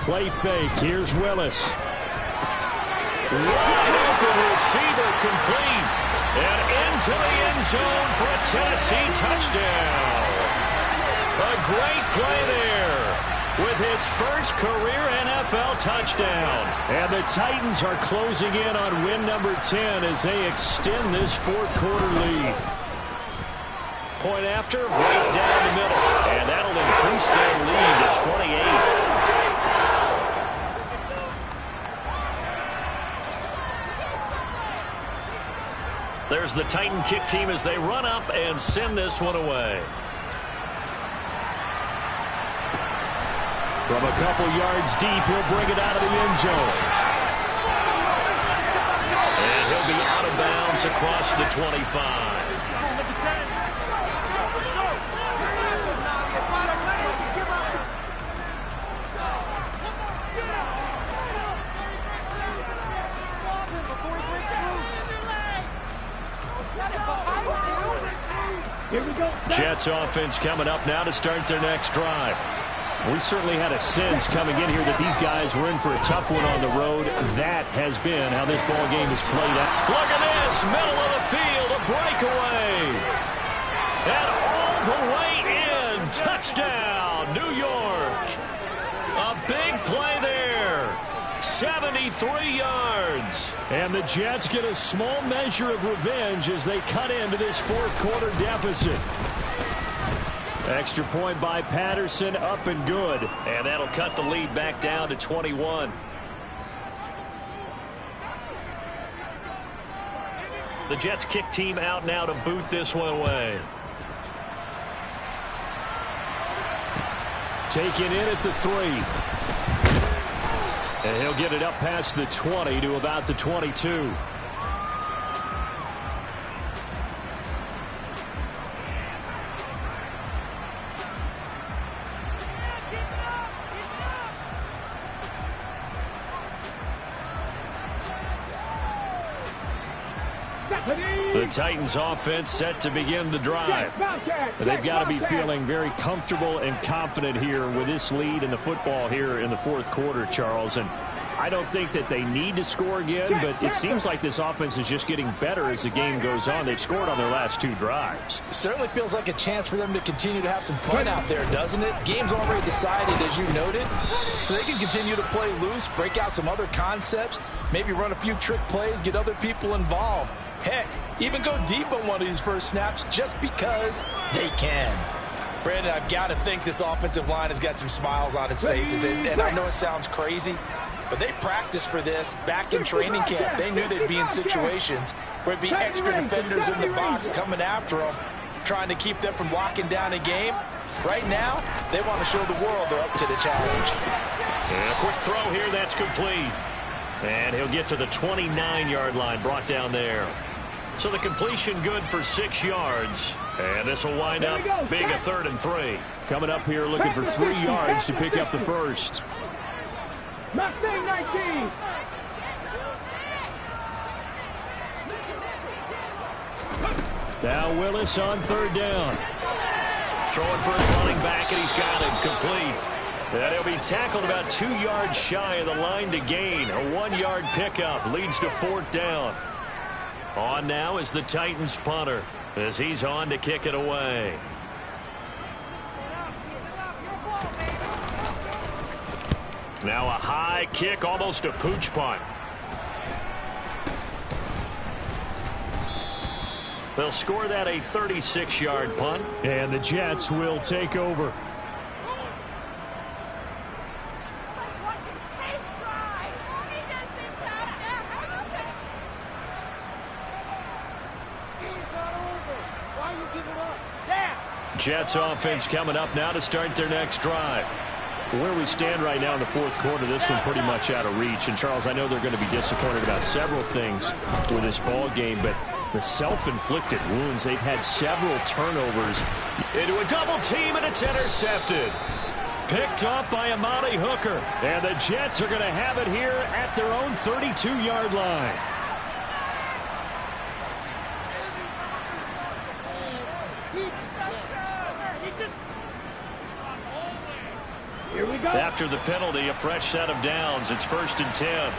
Play fake. Here's Willis. Wide open receiver complete. And into the end zone for a Tennessee touchdown. A great play there with his first career NFL touchdown. And the Titans are closing in on win number 10 as they extend this 4th quarter lead. Point after, right down the middle. And that'll increase their lead to 28. There's the Titan kick team as they run up and send this one away. From a couple yards deep, he'll bring it out of the end zone. And he'll be out of bounds across the 25. Here we go. Jets offense coming up now to start their next drive. We certainly had a sense coming in here that these guys were in for a tough one on the road. That has been how this ball game is played out. Look at this, middle of the field, a breakaway. And all the way in, touchdown, New York. A big play there, 73 yards. And the Jets get a small measure of revenge as they cut into this 4th quarter deficit. Extra point by Patterson, up and good. And that'll cut the lead back down to 21. The Jets kick team out now to boot this one away. Taken in at the 3. And he'll get it up past the 20 to about the 22. The Titans offense set to begin the drive. They've got to be feeling very comfortable and confident here with this lead in the football here in the fourth quarter, Charles. And I don't think that they need to score again, but it seems like this offense is just getting better as the game goes on. They've scored on their last 2 drives. Certainly feels like a chance for them to continue to have some fun out there, doesn't it? Game's already decided, as you noted, so they can continue to play loose, break out some other concepts, maybe run a few trick plays, get other people involved. Heck, even go deep on one of these first snaps just because they can. Brandon, I've got to think this offensive line has got some smiles on its faces, and I know it sounds crazy, but they practiced for this back in training camp. They knew they'd be in situations where it'd be extra defenders in the box coming after them, trying to keep them from locking down a game. Right now, they want to show the world they're up to the challenge. And a quick throw here, that's complete. And he'll get to the 29-yard line, brought down there. So the completion good for 6 yards. And this will wind up being a 3rd and 3. Coming up here looking for 3 yards to pick up the first. Mustang 19. Now Willis on 3rd down. Throwing for his running back, and he's got it complete. And he'll be tackled about 2 yards shy of the line to gain. A 1-yard pickup leads to 4th down. On now is the Titans punter as he's on to kick it away. Now a high kick, almost a pooch punt. They'll score that a 36-yard punt. And the Jets will take over. Jets offense coming up now to start their next drive. Where we stand right now in the fourth quarter, this one pretty much out of reach. And, Charles, I know they're going to be disappointed about several things with this ball game, but the self-inflicted wounds, they've had several turnovers. Into a double team, and it's intercepted. Picked up by Amani Hooker. And the Jets are going to have it here at their own 32-yard line. Here we go. After the penalty, a fresh set of downs. It's 1st and 10.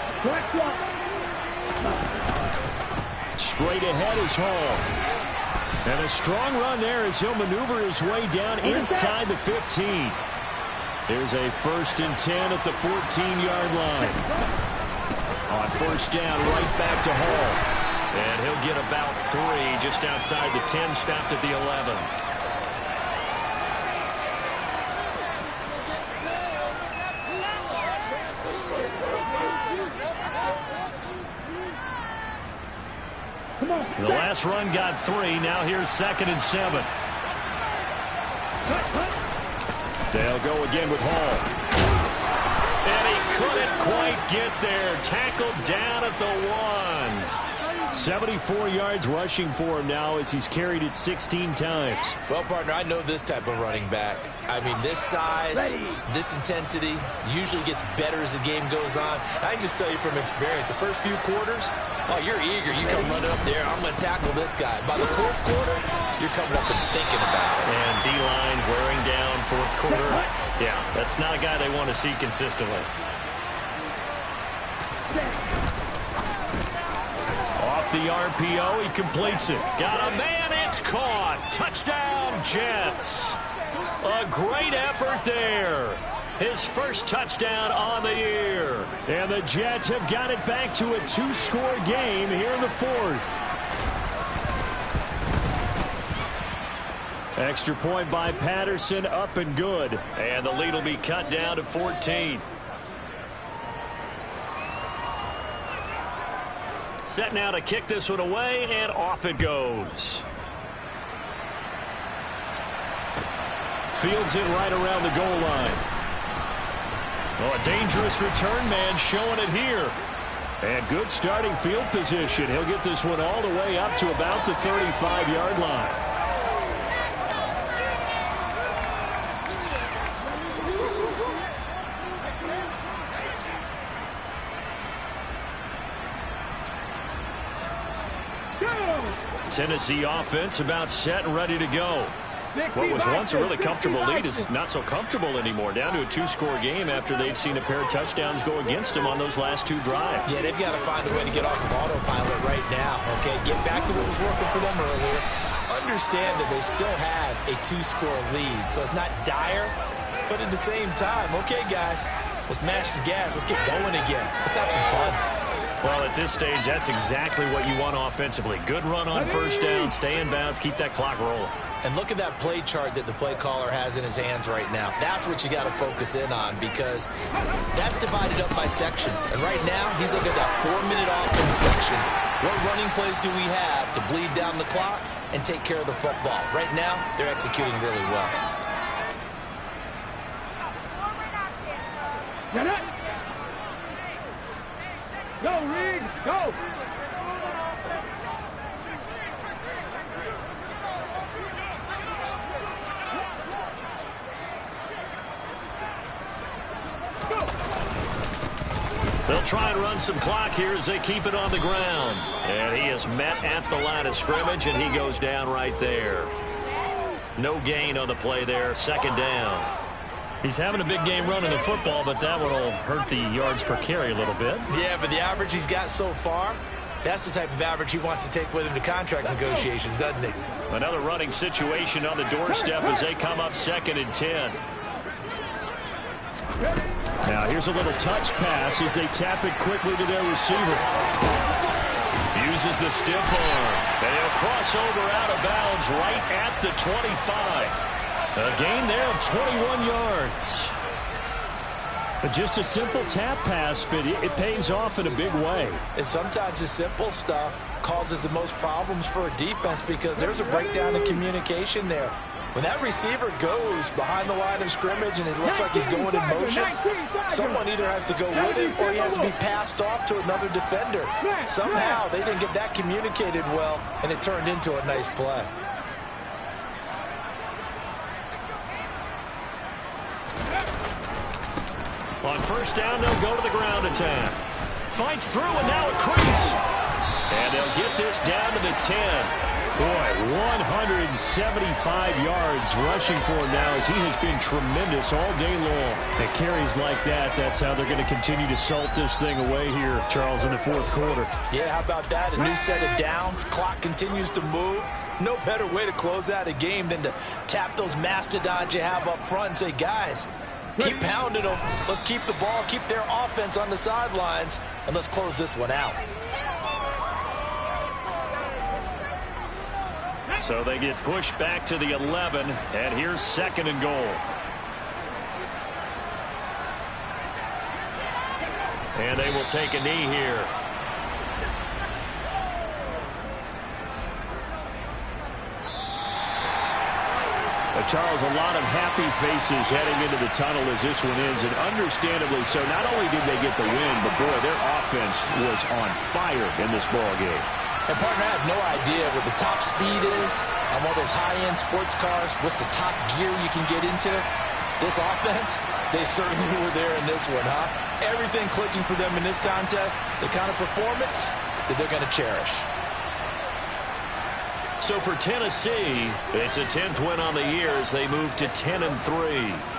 Straight ahead is Hall. And a strong run there as he'll maneuver his way down inside the 15. Here's a 1st and 10 at the 14-yard line. On 1st down, right back to Hall. And he'll get about 3 just outside the 10, stopped at the 11. The last run got 3. Now here's 2nd and 7. They'll go again with Hall. And he couldn't quite get there. Tackled down at the 1. 74 yards rushing for him now as he's carried it 16 times. Well, partner, I know this type of running back. I mean, this size, this intensity usually gets better as the game goes on. I can just tell you from experience, the first few quarters, oh, you're eager. You come running up there, I'm going to tackle this guy. By the fourth quarter, you're coming up and thinking about it. And D-line wearing down fourth quarter. Yeah, that's not a guy they want to see consistently. Off the RPO, he completes it. Got a man, it's caught. Touchdown, Jets. A great effort there. His first touchdown on the year. And the Jets have got it back to a 2-score game here in the fourth. Extra point by Patterson, up and good. And the lead will be cut down to 14. Set now to kick this one away, and off it goes. Fields it right around the goal line. Oh, a dangerous return man showing it here. And good starting field position. He'll get this one all the way up to about the 35-yard line. Tennessee offense about set and ready to go. What was once a really comfortable lead is not so comfortable anymore. Down to a two-score game after they've seen a pair of touchdowns go against them on those last two drives. Yeah, they've got to find a way to get off of autopilot right now, okay? Get back to what was working for them earlier. Understand that they still have a two-score lead, so it's not dire, but at the same time, okay, guys, let's mash the gas. Let's get going again. Let's have some fun. Well, at this stage, that's exactly what you want offensively. Good run on first down, stay in bounds, keep that clock rolling. And look at that play chart that the play caller has in his hands right now. That's what you got to focus in on because that's divided up by sections. And right now, he's looking at that 4-minute offense section. What running plays do we have to bleed down the clock and take care of the football? Right now, they're executing really well. Get it. Go, Reed, go. They'll try and run some clock here as they keep it on the ground. And he is met at the line of scrimmage, and he goes down right there. No gain on the play there, second down. He's having a big game running the football, but that one will hurt the yards per carry a little bit. Yeah, but the average he's got so far, that's the type of average he wants to take with him to contract negotiations, doesn't he? Another running situation on the doorstep as they come up 2nd and 10. Now here's a little touch pass as they tap it quickly to their receiver. Uses the stiff arm, and he'll cross over out of bounds right at the 25. A gain there of 21 yards. Just a simple tap pass, but it pays off in a big way. And sometimes the simple stuff causes the most problems for a defense because there's a breakdown in communication there. When that receiver goes behind the line of scrimmage and it looks like he's going in motion, someone either has to go with him or he has to be passed off to another defender. Somehow they didn't get that communicated well, and it turned into a nice play. On first down, they'll go to the ground attack. Fights through, and now a crease. And they'll get this down to the 10. Boy, 175 yards rushing for him now as he has been tremendous all day long. And carries like that, that's how they're going to continue to salt this thing away here, Charles, in the fourth quarter. Yeah, how about that? A new set of downs. Clock continues to move. No better way to close out a game than to tap those mastodons you have up front and say, guys, keep pounding them. Let's keep the ball, keep their offense on the sidelines, and let's close this one out. So they get pushed back to the 11, and here's 2nd and goal. And they will take a knee here. Charles, a lot of happy faces heading into the tunnel as this one ends, and understandably so. Not only did they get the win, but boy, their offense was on fire in this ball game. And partner, I have no idea what the top speed is on one of those high-end sports cars. What's the top gear you can get into? This offense, they certainly were there in this one, huh? Everything clicking for them in this contest, the kind of performance that they're going to cherish. So for Tennessee, it's a 10th win on the year as they move to 10-3.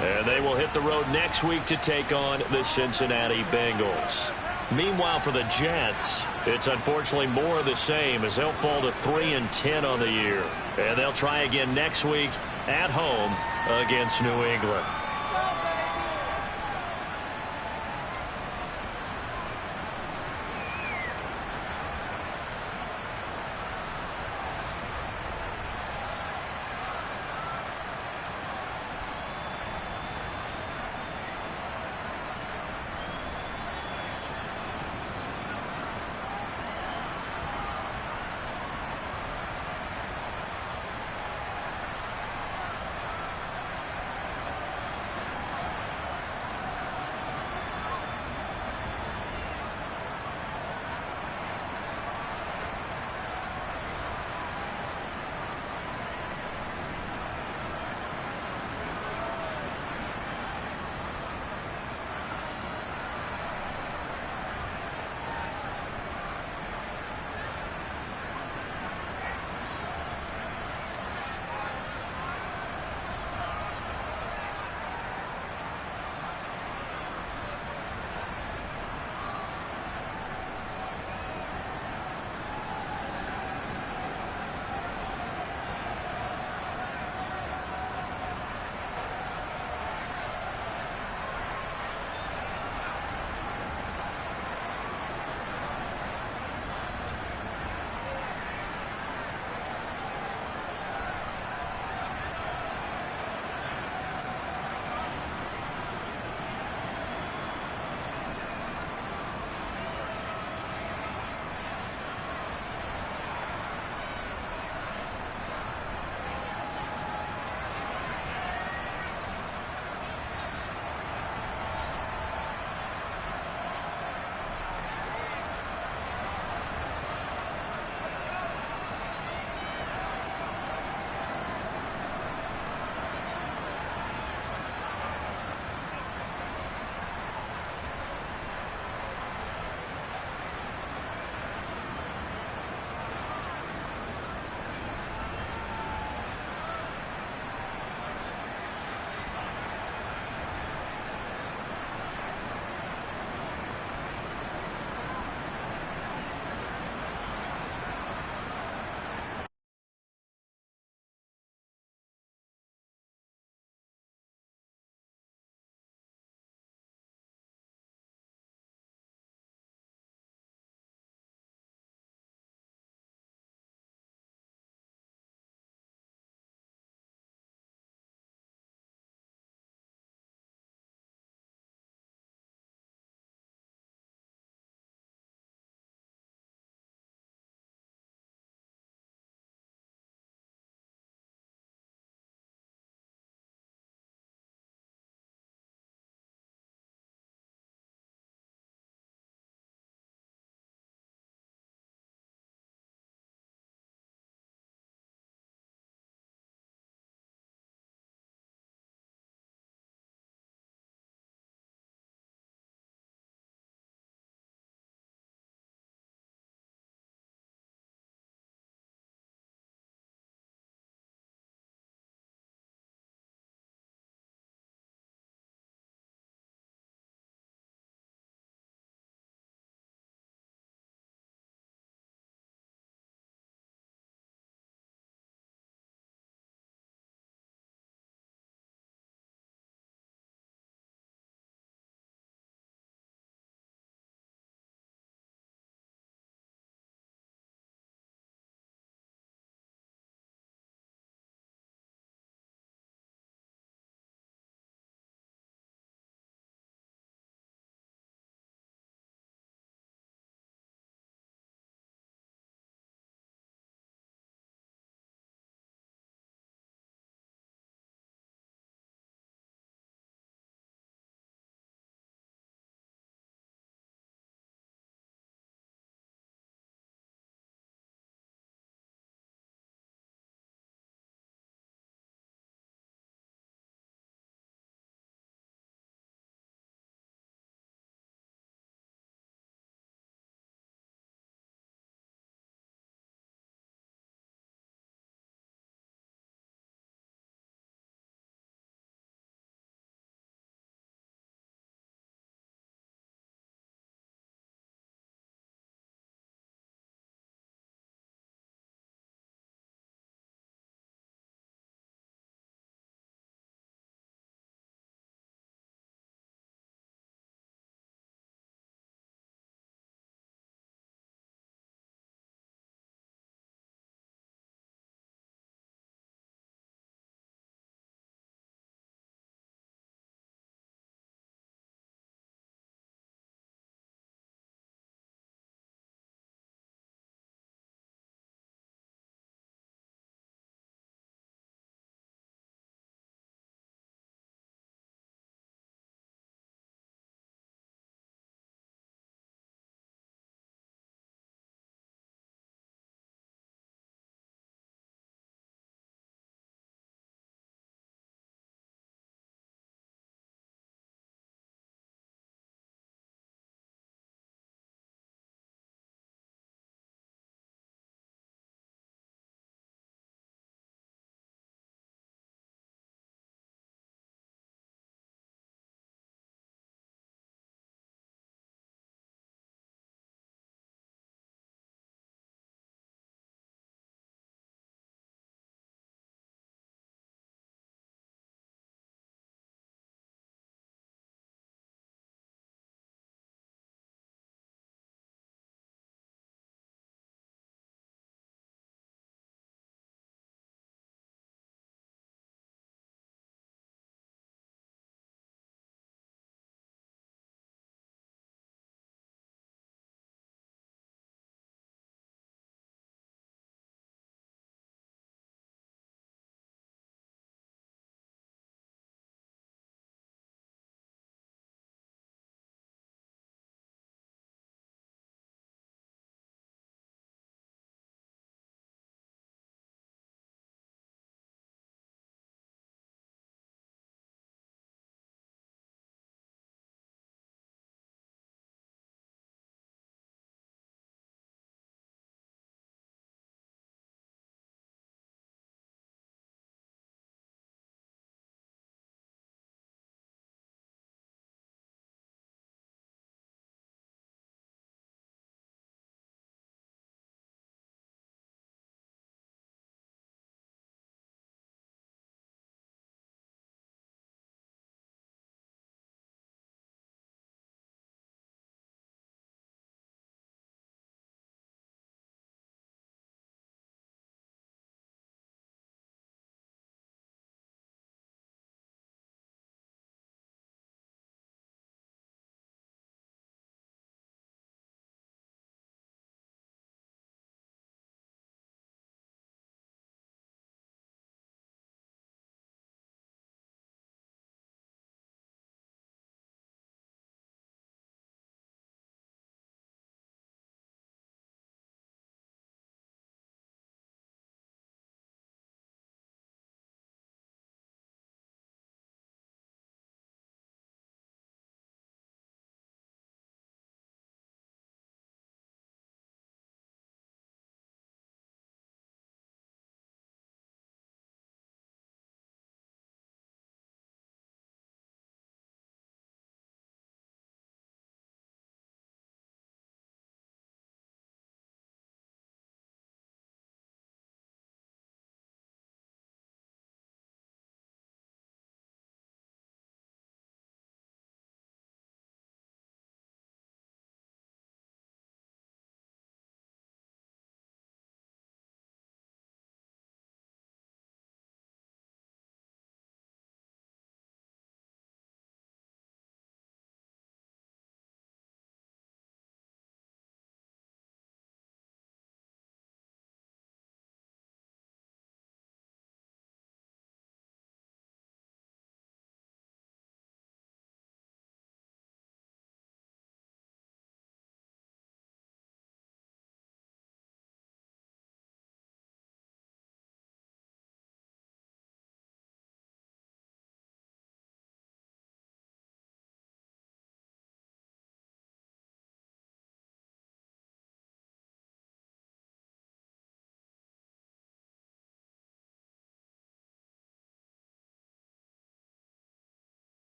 And they will hit the road next week to take on the Cincinnati Bengals. Meanwhile, for the Jets, it's unfortunately more of the same as they'll fall to 3-10 on the year. And they'll try again next week at home against New England.